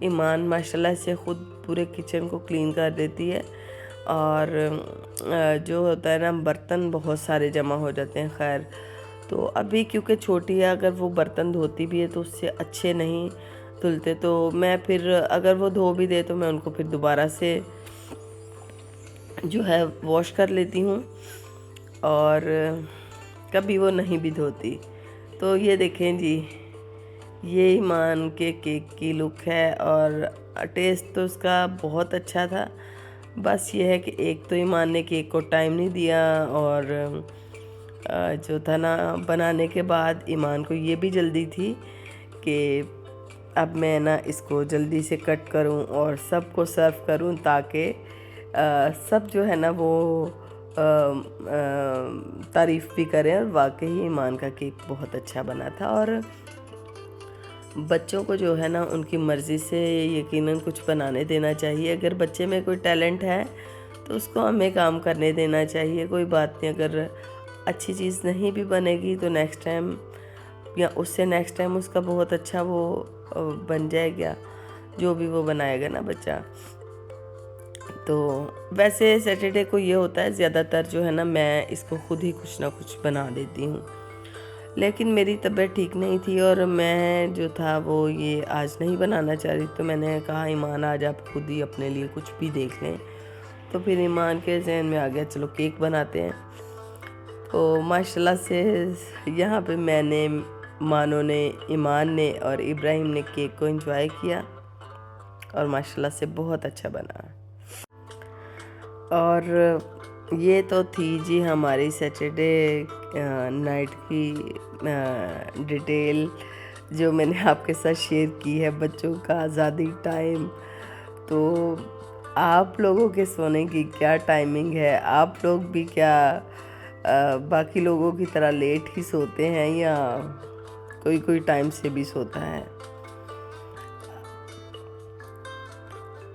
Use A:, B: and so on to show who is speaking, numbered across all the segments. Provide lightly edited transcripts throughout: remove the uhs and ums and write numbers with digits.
A: ایمان ماشاءاللہ سے خود پورے کچن کو کلین کر دیتی ہے، اور جو ہوتا ہے نا برتن بہت سارے جمع ہو جاتے ہیں. خیر تو ابھی کیونکہ چھوٹی ہے، اگر وہ برتن دھوتی بھی ہے تو اس سے اچھے نہیں دھلتے، تو میں پھر اگر وہ دھو بھی دے تو میں ان کو پھر دوبارہ سے جو ہے واش کر لیتی ہوں، اور کبھی وہ نہیں بھی دھوتی. تو یہ دیکھیں جی، یہ ایمان کے کیک کی لک ہے، اور ٹیسٹ تو اس کا بہت اچھا تھا. بس یہ ہے کہ ایک تو ایمان نے کیک کو ٹائم نہیں دیا، اور جو تھا نا بنانے کے بعد ایمان کو یہ بھی جلدی تھی کہ اب میں نا اس کو جلدی سے کٹ کروں اور سب کو سرو کروں، تاکہ سب جو ہے نا وہ تعریف بھی کریں. اور واقعی ایمان کا کیک بہت اچھا بنا تھا. اور بچوں کو جو ہے نا ان کی مرضی سے یقیناً کچھ بنانے دینا چاہیے. اگر بچے میں کوئی ٹیلنٹ ہے تو اس کو ہمیں کام کرنے دینا چاہیے. کوئی بات نہیں، اگر اچھی چیز نہیں بھی بنے گی تو نیکسٹ ٹائم یا اس سے نیکسٹ ٹائم اس کا بہت اچھا وہ بن جائے گا، جو بھی وہ بنائے گا نا بچہ. تو ویسے سیٹرڈے کو یہ ہوتا ہے زیادہ تر جو ہے نا میں اس کو خود ہی کچھ نہ کچھ بنا دیتی ہوں. لیکن میری طبیعت ٹھیک نہیں تھی اور میں جو تھا وہ یہ آج نہیں بنانا چاہ رہی، تو میں نے کہا ایمان آج آپ خود ہی اپنے لیے کچھ بھی دیکھ لیں. تو پھر ایمان کے ذہن میں آ گیا چلو کیک بناتے ہیں. تو ماشاءاللہ سے یہاں پہ میں نے، مانو نے، ایمان نے اور ابراہیم نے کیک کو انجوائے کیا، اور ماشاءاللہ سے بہت اچھا بنا. اور یہ تو تھی جی ہماری سیٹرڈے نائٹ کی ڈیٹیل جو میں نے آپ کے ساتھ شیئر کی ہے. بچوں کا آزادی ٹائم، تو آپ لوگوں کے سونے کی کیا ٹائمنگ ہے؟ آپ لوگ بھی کیا باقی لوگوں کی طرح لیٹ ہی سوتے ہیں، یا کوئی ٹائم سے بھی سوتا ہے؟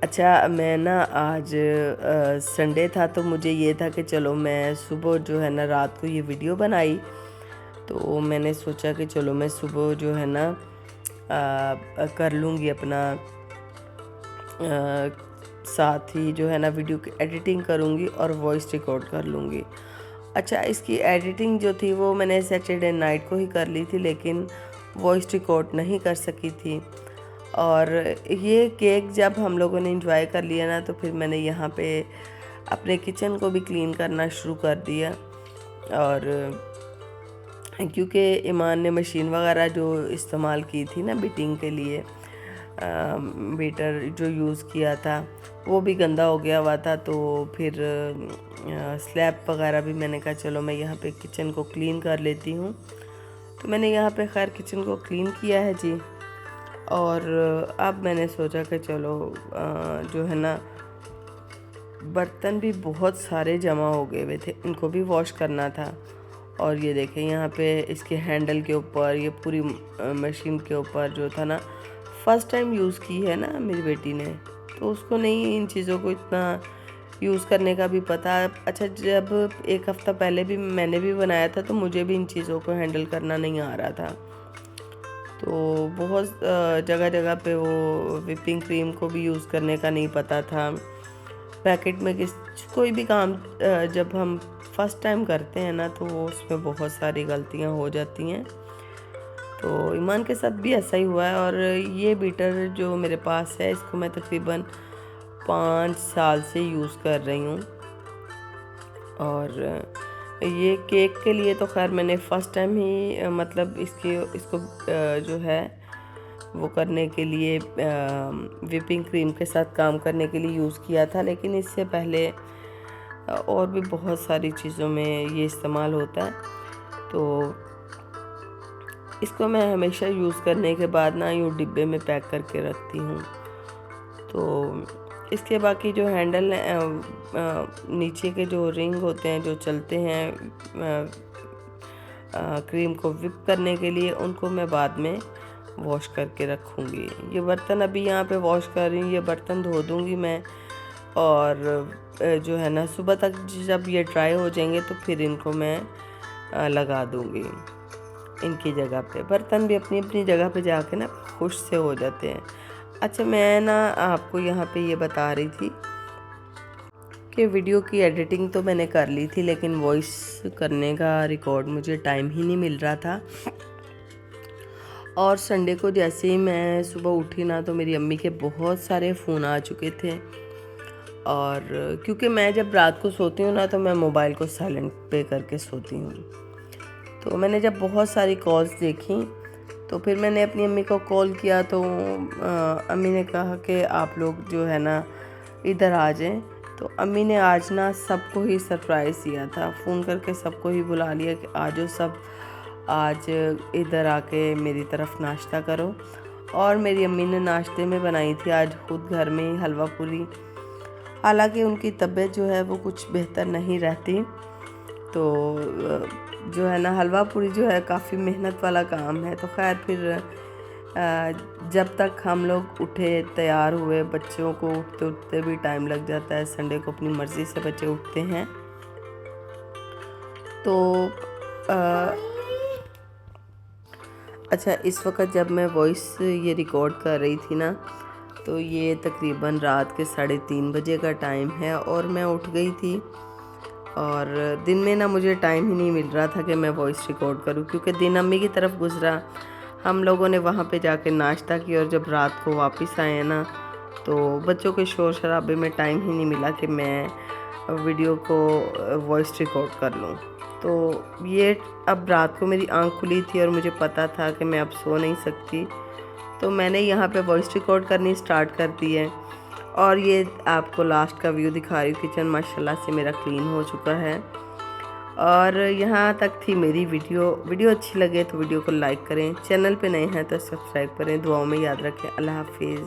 A: اچھا، میں نا آج سنڈے تھا تو مجھے یہ تھا کہ چلو میں صبح جو ہے نا رات کو یہ ویڈیو بنائی، تو میں نے سوچا کہ چلو میں صبح جو ہے نا کر لوں گی اپنا ساتھ ہی جو ہے نا ویڈیو کی ایڈیٹنگ کروں گی اور وائس ریکارڈ کر لوں گی. اچھا، اس کی ایڈیٹنگ جو تھی وہ میں نے سیٹرڈے نائٹ کو ہی کر لی تھی، لیکن وائس ریکارڈ نہیں کر سکی تھی. اور یہ کیک جب ہم لوگوں نے انجوائے کر لیا نا تو پھر میں نے یہاں پہ اپنے کچن کو بھی کلین کرنا شروع کر دیا. اور کیونکہ ایمان نے مشین وغیرہ جو استعمال کی تھی نا بیٹنگ کے لیے، بیٹر جو یوز کیا تھا وہ بھی گندا ہو گیا ہوا تھا. تو پھر سلیب وغیرہ بھی میں نے کہا چلو میں یہاں پہ کچن کو کلین کر لیتی ہوں. تو میں نے یہاں پہ خیر کچن کو کلین کیا ہے جی. اور اب میں نے سوچا کہ چلو جو ہے نا برتن بھی بہت سارے جمع ہو گئے ہوئے تھے، ان کو بھی واش کرنا تھا. اور یہ دیکھیں یہاں پہ اس کے ہینڈل کے اوپر، یہ پوری مشین کے اوپر جو تھا نا فرسٹ ٹائم یوز کی ہے نا میری بیٹی نے، تو اس کو نہیں ان چیزوں کو اتنا یوز کرنے کا بھی پتہ. اچھا، جب ایک ہفتہ پہلے بھی میں نے بھی بنایا تھا تو مجھے بھی ان چیزوں کو ہینڈل کرنا نہیں آ رہا تھا. تو بہت جگہ جگہ پہ وہ وپنگ کریم کو بھی یوز کرنے کا نہیں پتہ تھا. پیکٹ میں کوئی بھی کام جب ہم فرسٹ ٹائم کرتے ہیں نا تو وہ اس میں بہت ساری غلطیاں ہو جاتی ہیں. تو ایمان کے ساتھ بھی ایسا ہی ہوا ہے. اور یہ بیٹر جو میرے پاس ہے اس کو میں تقریباً 5 سال سے یوز کر رہی ہوں. اور یہ کیک کے لیے تو خیر میں نے فرسٹ ٹائم ہی مطلب اس کو جو ہے وہ کرنے کے لیے وپنگ کریم کے ساتھ کام کرنے کے لیے یوز کیا تھا، لیکن اس سے پہلے اور بھی بہت ساری چیزوں میں یہ استعمال ہوتا ہے. تو اس کو میں ہمیشہ یوز کرنے کے بعد نا یوں ڈبے میں پیک کر کے رکھتی ہوں. تو اس کے باقی جو ہینڈل نیچے کے جو رنگ ہوتے ہیں جو چلتے ہیں کریم کو وپ کرنے کے لیے، ان کو میں بعد میں واش کر کے رکھوں گی. یہ برتن ابھی یہاں پہ واش کر رہی ہوں، یہ برتن دھو دوں گی میں، اور جو ہے نا صبح تک جب یہ ڈرائی ہو جائیں گے تو پھر ان کو میں لگا دوں گی ان کی جگہ پہ. برتن بھی اپنی اپنی جگہ پہ جا کے نا خوش سے ہو جاتے ہیں. اچھا میں نا آپ کو یہاں پہ یہ بتا رہی تھی کہ ویڈیو کی ایڈیٹنگ تو میں نے کر لی تھی، لیکن وائس کرنے کا ریکارڈ مجھے ٹائم ہی نہیں مل رہا تھا۔ اور سنڈے کو جیسے ہی میں صبح اٹھی نا تو میری امی کے بہت سارے فون آ چکے تھے، اور کیونکہ میں جب رات کو سوتی ہوں نا تو میں موبائل کو سائلنٹ پہ کر کے سوتی ہوں، تو میں نے جب بہت ساری کالز دیکھیں تو پھر میں نے اپنی امی کو کال کیا، تو امی نے کہا کہ آپ لوگ جو ہے نا ادھر آ جائیں۔ تو امی نے آج نا سب کو ہی سرپرائز دیا تھا، فون کر کے سب کو ہی بلا لیا کہ آجو سب آج ادھر آ کے میری طرف ناشتہ کرو۔ اور میری امی نے ناشتے میں بنائی تھی آج خود گھر میں ہی حلوہ پوری، حالانکہ ان کی طبیعت جو ہے وہ کچھ بہتر نہیں رہتی، تو جو ہے نا حلوہ پوری جو ہے کافی محنت والا کام ہے۔ تو خیر پھر جب تک ہم لوگ اٹھے تیار ہوئے، بچوں کو اٹھتے اٹھتے بھی ٹائم لگ جاتا ہے، سنڈے کو اپنی مرضی سے بچے اٹھتے ہیں، تو اچھا اس وقت جب میں وائس یہ ریکارڈ کر رہی تھی نا تو یہ تقریباً رات کے 3:30 بجے کا ٹائم ہے، اور میں اٹھ گئی تھی، اور دن میں نا مجھے ٹائم ہی نہیں مل رہا تھا کہ میں وائس ریکارڈ کروں، کیونکہ دن امی کی طرف گزرا، ہم لوگوں نے وہاں پہ جا کے ناشتہ کیا، اور جب رات کو واپس آئے نا تو بچوں کے شور شرابے میں ٹائم ہی نہیں ملا کہ میں ویڈیو کو وائس ریکارڈ کر لوں۔ تو یہ اب رات کو میری آنکھ کھلی تھی اور مجھے پتا تھا کہ میں اب سو نہیں سکتی، تو میں نے یہاں پہ وائس ریکارڈ کرنی سٹارٹ کر دی ہے۔ اور یہ آپ کو لاسٹ کا ویو دکھا رہی ہوں، کچن ماشاءاللہ سے میرا کلین ہو چکا ہے۔ اور یہاں تک تھی میری ویڈیو اچھی لگے تو ویڈیو کو لائک کریں، چینل پہ نئے ہیں تو سبسکرائب کریں، دعاؤں میں یاد رکھیں۔ اللہ حافظ۔